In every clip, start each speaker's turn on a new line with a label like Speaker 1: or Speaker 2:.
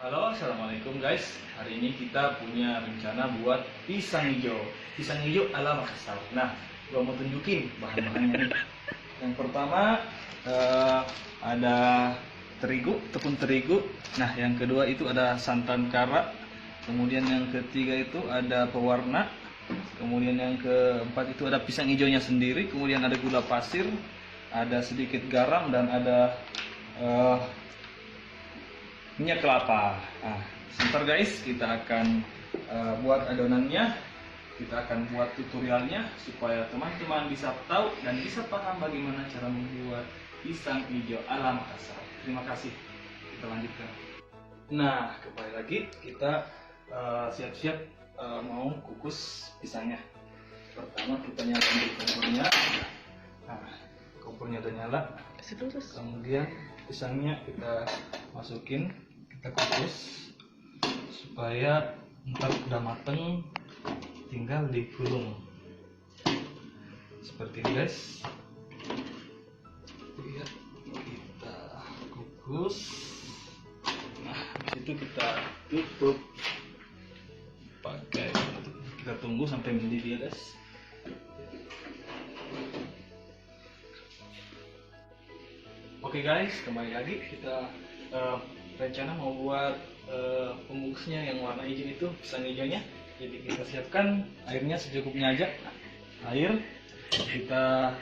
Speaker 1: Halo, assalamualaikum guys. Hari ini kita punya rencana buat pisang hijau. Pisang hijau ala Makassar. Nah, gua mau tunjukin bahan-bahannya nih. Yang pertama ada terigu, tepung terigu. Nah, yang kedua itu ada santan kara. Kemudian yang ketiga itu ada pewarna. Kemudian yang keempat itu ada pisang hijaunya sendiri. Kemudian ada gula pasir, ada sedikit garam dan ada minyak kelapa. Nah, sebentar guys, kita akan buat adonannya. Kita akan buat tutorialnya supaya teman-teman bisa tahu dan bisa paham bagaimana cara membuat pisang hijau ala Makassar. Terima kasih. Kita lanjutkan. Nah, kembali lagi kita siap-siap mau kukus pisangnya. Pertama kita nyalakan dulu kompornya. Nah, kompornya udah nyala. Kemudian pisangnya kita masukin, kita kukus supaya ntar udah mateng, tinggal digulung seperti ini guys. Lihat, kita kukus. Nah, disitu kita tutup pakai, kita tunggu sampai mendidih ya guys. Oke guys, kembali lagi kita rencana mau buat pembungkusnya yang warna hijau itu, pisang hijaunya. Jadi kita siapkan airnya secukupnya aja. Air kita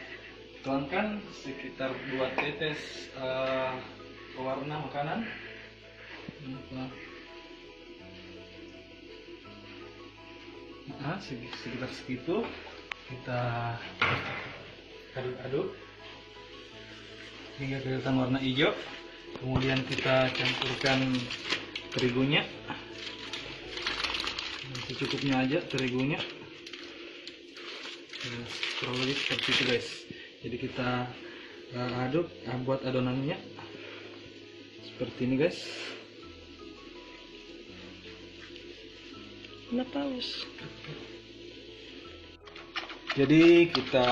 Speaker 1: tuangkan sekitar 2 tetes pewarna makanan. Nah, sekitar segitu kita aduk-aduk hingga kelihatan warna hijau. Kemudian kita campurkan terigunya, secukupnya aja terigunya. Kurang lebih seperti itu guys. Jadi kita aduk, buat adonannya seperti ini guys. Jadi kita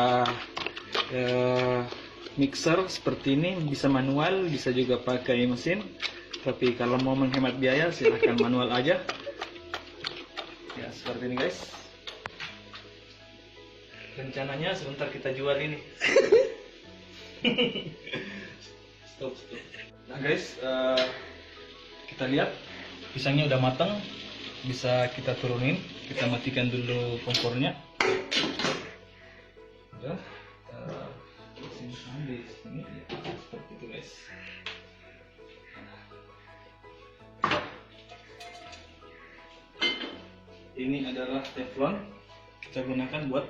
Speaker 1: mixer seperti ini, bisa manual, bisa juga pakai mesin. Tapi kalau mau menghemat biaya silahkan manual aja. Ya seperti ini guys. Rencananya sebentar kita jual ini. Stop. Nah guys, kita lihat pisangnya udah matang. Bisa kita turunin. Kita matikan dulu kompornya. Udah. Di sini ya, seperti itu guys. Ini adalah teflon, kita gunakan buat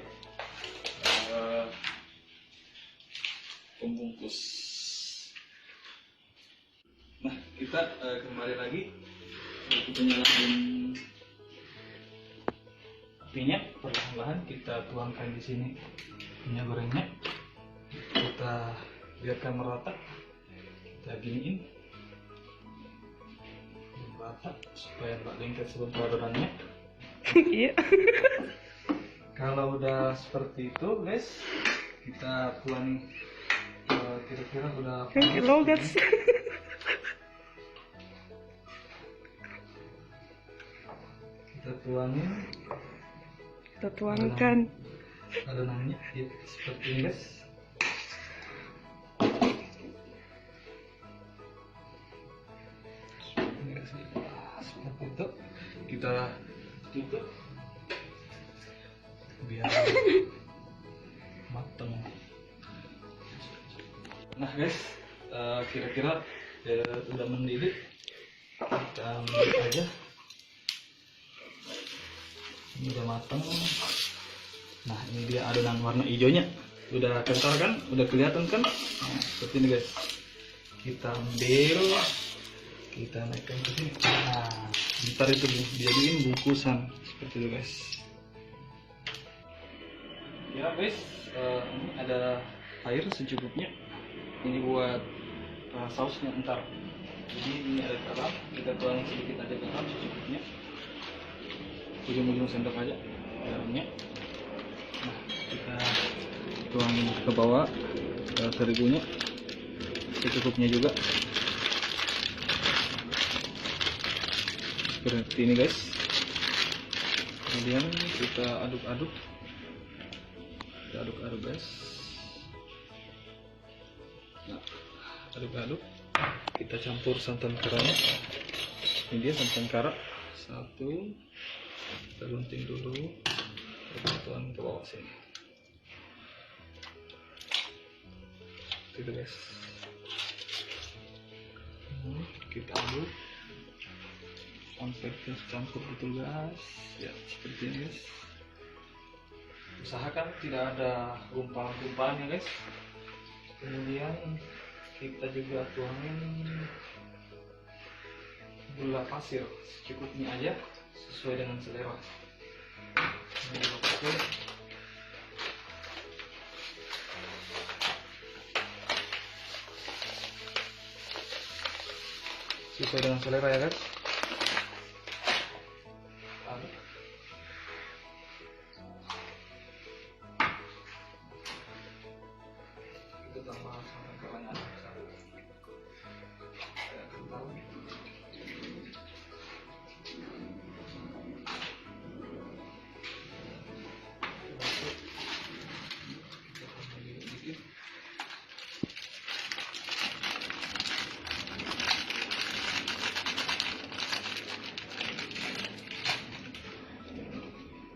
Speaker 1: pembungkus. Nah, kita kembali lagi, kita nyalakan apinya, perlahan-lahan kita tuangkan di sini minyak gorengnya. Kita biarkan merata, kita giniin merata supaya nggak lengket sebentar adonannya. Iya. Kalau udah seperti itu guys, kita tuang, kira-kira udah panas. Kita tuangkan adonannya ya, seperti ini guys. Seperti itu kita tutup biar matang. Nah guys, kira-kira udah mendidih, kita ambil aja. Ini udah matang. Nah ini dia adonan warna hijaunya, udah kental kan, udah kelihatan kan. Nah, seperti ini guys, kita ambil, kita naikkan ke sini. Nah, ntar itu dijadiin bungkusan seperti itu guys. Ya guys, ini ada air secukupnya. Ini buat sausnya ntar. Jadi ini ada garam, kita tuang sedikit aja garam secukupnya. Ujung-ujung sendok aja garamnya. Nah, kita tuang ke bawah terigunya secukupnya juga. seperti ini guys. Kemudian kita aduk-aduk, guys. Nah, aduk-aduk, kita campur santan karanya. Ini dia santan kara, satu, kita gunting dulu, kita tuang ke bawah sini. Gitu guys. Kita aduk sampai tercampur betul guys. Ya seperti ini guys. Usahakan tidak ada gumpalan-gumpalan ya guys. Kemudian kita juga tuangin gula pasir secukupnya aja, sesuai dengan selera. Gula pasir sesuai dengan selera ya guys. Kita tambah santan karanya.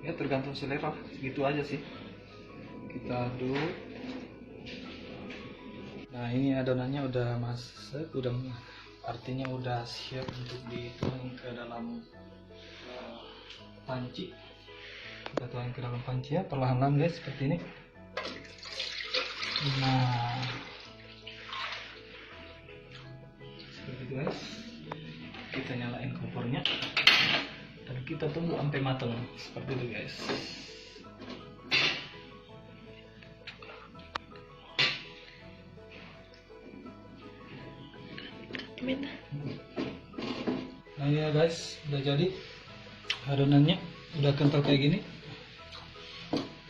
Speaker 1: Ya tergantung selera, segitu aja sih. Kita aduk. Nah ini adonannya udah masak, artinya udah siap untuk dituang ke dalam panci. Kita tuang ke dalam panci ya, perlahan-lahan guys, seperti ini. Nah seperti itu guys. Kita nyalain kompornya dan kita tunggu sampai matang seperti itu guys. Nah ya guys, udah jadi adonannya, udah kental kayak gini.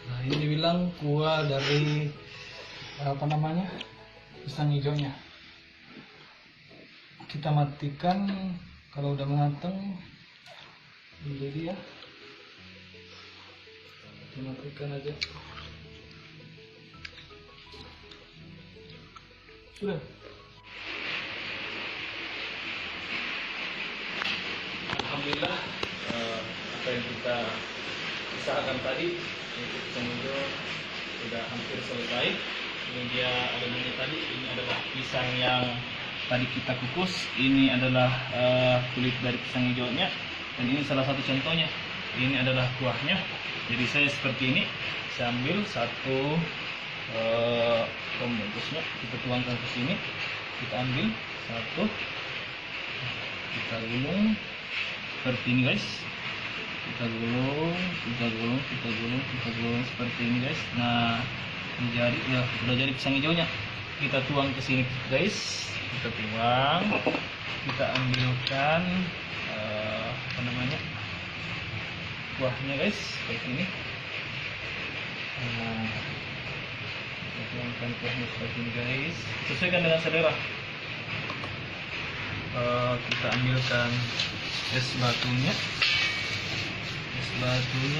Speaker 1: Nah ini dibilang kuah dari apa namanya, pisang hijaunya. Kita matikan kalau udah matang. Jadi ya, kita matikan aja. Sudah. Alhamdulillah, apa yang kita usahakan tadi untuk pisang hijau sudah hampir selesai. Ini dia adonannya tadi. Ini adalah pisang yang tadi kita kukus. Ini adalah kulit dari pisang hijaunya. Dan ini salah satu contohnya. Ini adalah kuahnya. Jadi saya seperti ini, saya ambil satu pembungkusnya, kita tuangkan ke sini. Kita ambil satu, kita gulung seperti ini guys. Kita gulung seperti ini guys. Nah ini jadi ya, sudah jadi pisang hijaunya. Kita tuang ke sini guys. Kita tuang, kita ambilkan apa namanya, kuahnya guys, seperti ini. Nah, kita tuangkan kuahnya seperti ini guys, sesuaikan dengan selera. Kita ambilkan es batunya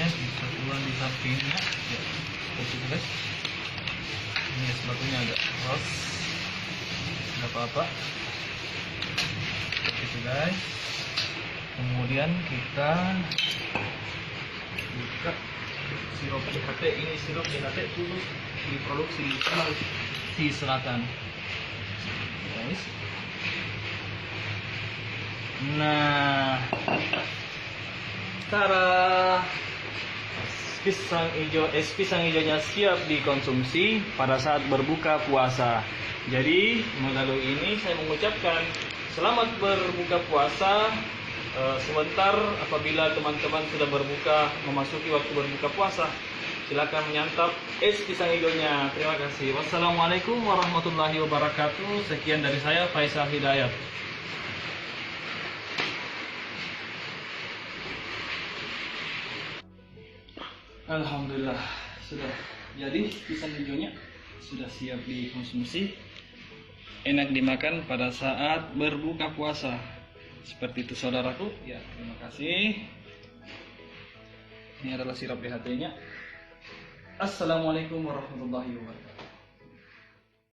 Speaker 1: kita tuang di sampingnya ya, seperti itu guys. Ini es batunya agak keras, tidak apa-apa, seperti itu guys. Kemudian kita buka sirup DHT. Ini sirup DHT dulu diproduksi di Sulawesi Selatan guys. Nah, cara es pisang hijaunya siap dikonsumsi pada saat berbuka puasa. Jadi melalui ini saya mengucapkan selamat berbuka puasa. Sebentar apabila teman-teman sudah berbuka, memasuki waktu berbuka puasa, silakan menyantap es pisang hijaunya. Terima kasih. Wassalamualaikum warahmatullahi wabarakatuh. Sekian dari saya, Faisal Hidayat. Alhamdulillah sudah jadi pisang hijaunya, sudah siap dikonsumsi. Enak dimakan pada saat berbuka puasa. Seperti itu saudaraku. Ya, terima kasih. Ini adalah sirap BHT-nya. Assalamualaikum warahmatullahi wabarakatuh.